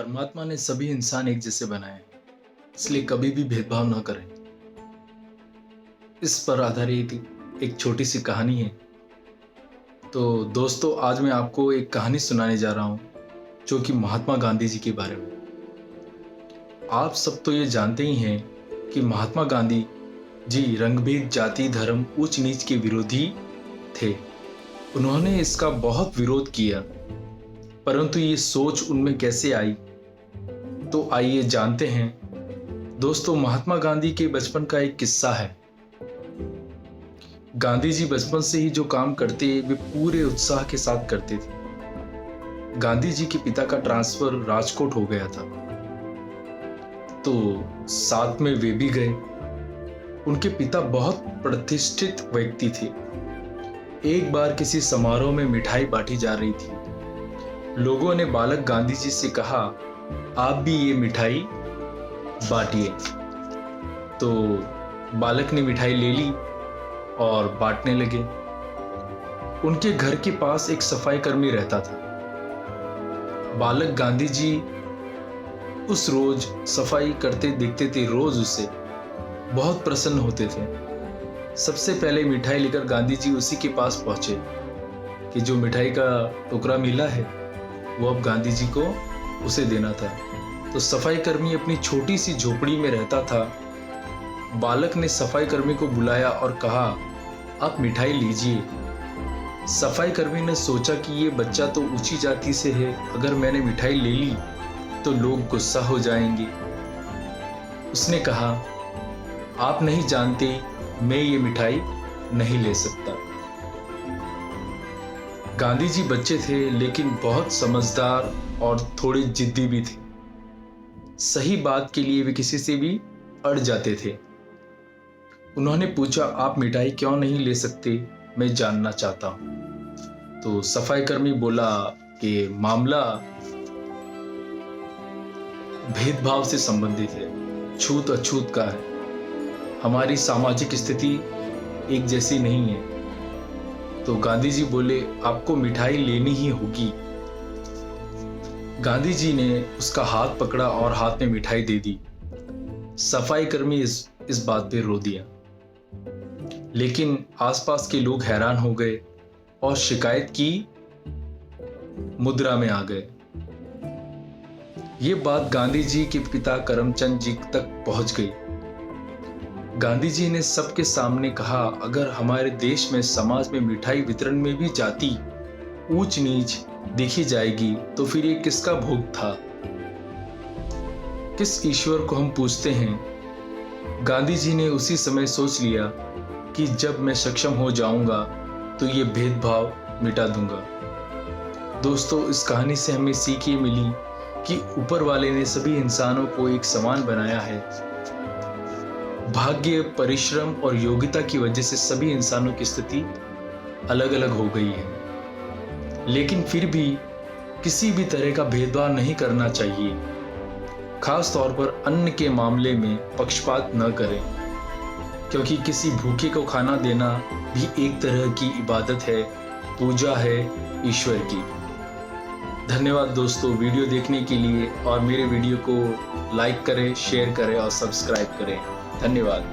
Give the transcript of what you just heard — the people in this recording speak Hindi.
परमात्मा ने सभी इंसान एक जैसे बनाए हैं, इसलिए कभी भी भेदभाव ना करें। इस पर आधारित एक छोटी सी कहानी है। तो दोस्तों, आज मैं आपको एक कहानी सुनाने जा रहा हूँ जो कि महात्मा गांधी जी के बारे में। आप सब तो ये जानते ही हैं कि महात्मा गांधी जी रंगभेद, जाति, धर्म, ऊंच नीच के विरोधी थे। उन्होंने इसका बहुत विरोध किया, परंतु ये सोच उनमें कैसे आई, तो आइए जानते हैं। दोस्तों, महात्मा गांधी के बचपन का एक किस्सा है। गांधी जी बचपन से ही जो काम करते वे पूरे उत्साह के साथ करते थे। गांधी जी के पिता का ट्रांसफर राजकोट हो गया था, तो साथ में वे भी गए। उनके पिता बहुत प्रतिष्ठित व्यक्ति थे। एक बार किसी समारोह में मिठाई बांटी जा रही थी। लोगों ने बालक गांधी जी से कहा, आप भी ये मिठाई बांटिए। तो बालक ने मिठाई ले ली और बांटने लगे। उनके घर के पास एक सफाई कर्मी रहता था। बालक गांधी जी उस रोज सफाई करते देखते थे, रोज उससे बहुत प्रसन्न होते थे। सबसे पहले मिठाई लेकर गांधी जी उसी के पास पहुंचे कि जो मिठाई का टुकड़ा मिला है वो अब गांधी जी को उसे देना था। तो सफाई कर्मी अपनी छोटी सी झोपड़ी में रहता था। बालक ने सफाई कर्मी को बुलाया और कहा, आप मिठाई लीजिए। सफाई कर्मी ने सोचा कि ये बच्चा तो ऊंची जाति से है, अगर मैंने मिठाई ले ली तो लोग गुस्सा हो जाएंगे। उसने कहा, आप नहीं जानते, मैं ये मिठाई नहीं ले सकता। गांधी जी बच्चे थे, लेकिन बहुत समझदार और थोड़े जिद्दी भी थे। सही बात के लिए वे किसी से भी अड़ जाते थे। उन्होंने पूछा, आप मिठाई क्यों नहीं ले सकते, मैं जानना चाहता हूं। तो सफाई कर्मी बोला कि मामला भेदभाव से संबंधित है, छूत अछूत का है। हमारी सामाजिक स्थिति एक जैसी नहीं है। तो गांधी जी बोले, आपको मिठाई लेनी ही होगी। गांधी जी ने उसका हाथ पकड़ा और हाथ में मिठाई दे दी। सफाई कर्मी इस बात पे रो दिया, लेकिन आसपास के लोग हैरान हो गए और शिकायत की मुद्रा में आ गए। ये बात गांधी जी के पिता करमचंद जी तक पहुंच गई। गांधी जी ने सबके सामने कहा, अगर हमारे देश में समाज में मिठाई वितरण में भी जाति, ऊंच नीच देखी जाएगी तो फिर ये किसका भोग था? किस ईश्वर को हम पूजते हैं? गांधी जी ने उसी समय सोच लिया कि जब मैं सक्षम हो जाऊंगा तो ये भेदभाव मिटा दूंगा। दोस्तों, इस कहानी से हमें सीख ये मिली कि ऊपर वाले ने सभी इंसानों को एक समान बनाया है। भाग्य, परिश्रम और योग्यता की वजह से सभी इंसानों की स्थिति अलग अलग हो गई है, लेकिन फिर भी किसी भी तरह का भेदभाव नहीं करना चाहिए। खास तौर पर अन्न के मामले में पक्षपात न करें, क्योंकि किसी भूखे को खाना देना भी एक तरह की इबादत है, पूजा है ईश्वर की। धन्यवाद दोस्तों वीडियो देखने के लिए, और मेरे वीडियो को लाइक करें, शेयर करें और सब्सक्राइब करें। धन्यवाद।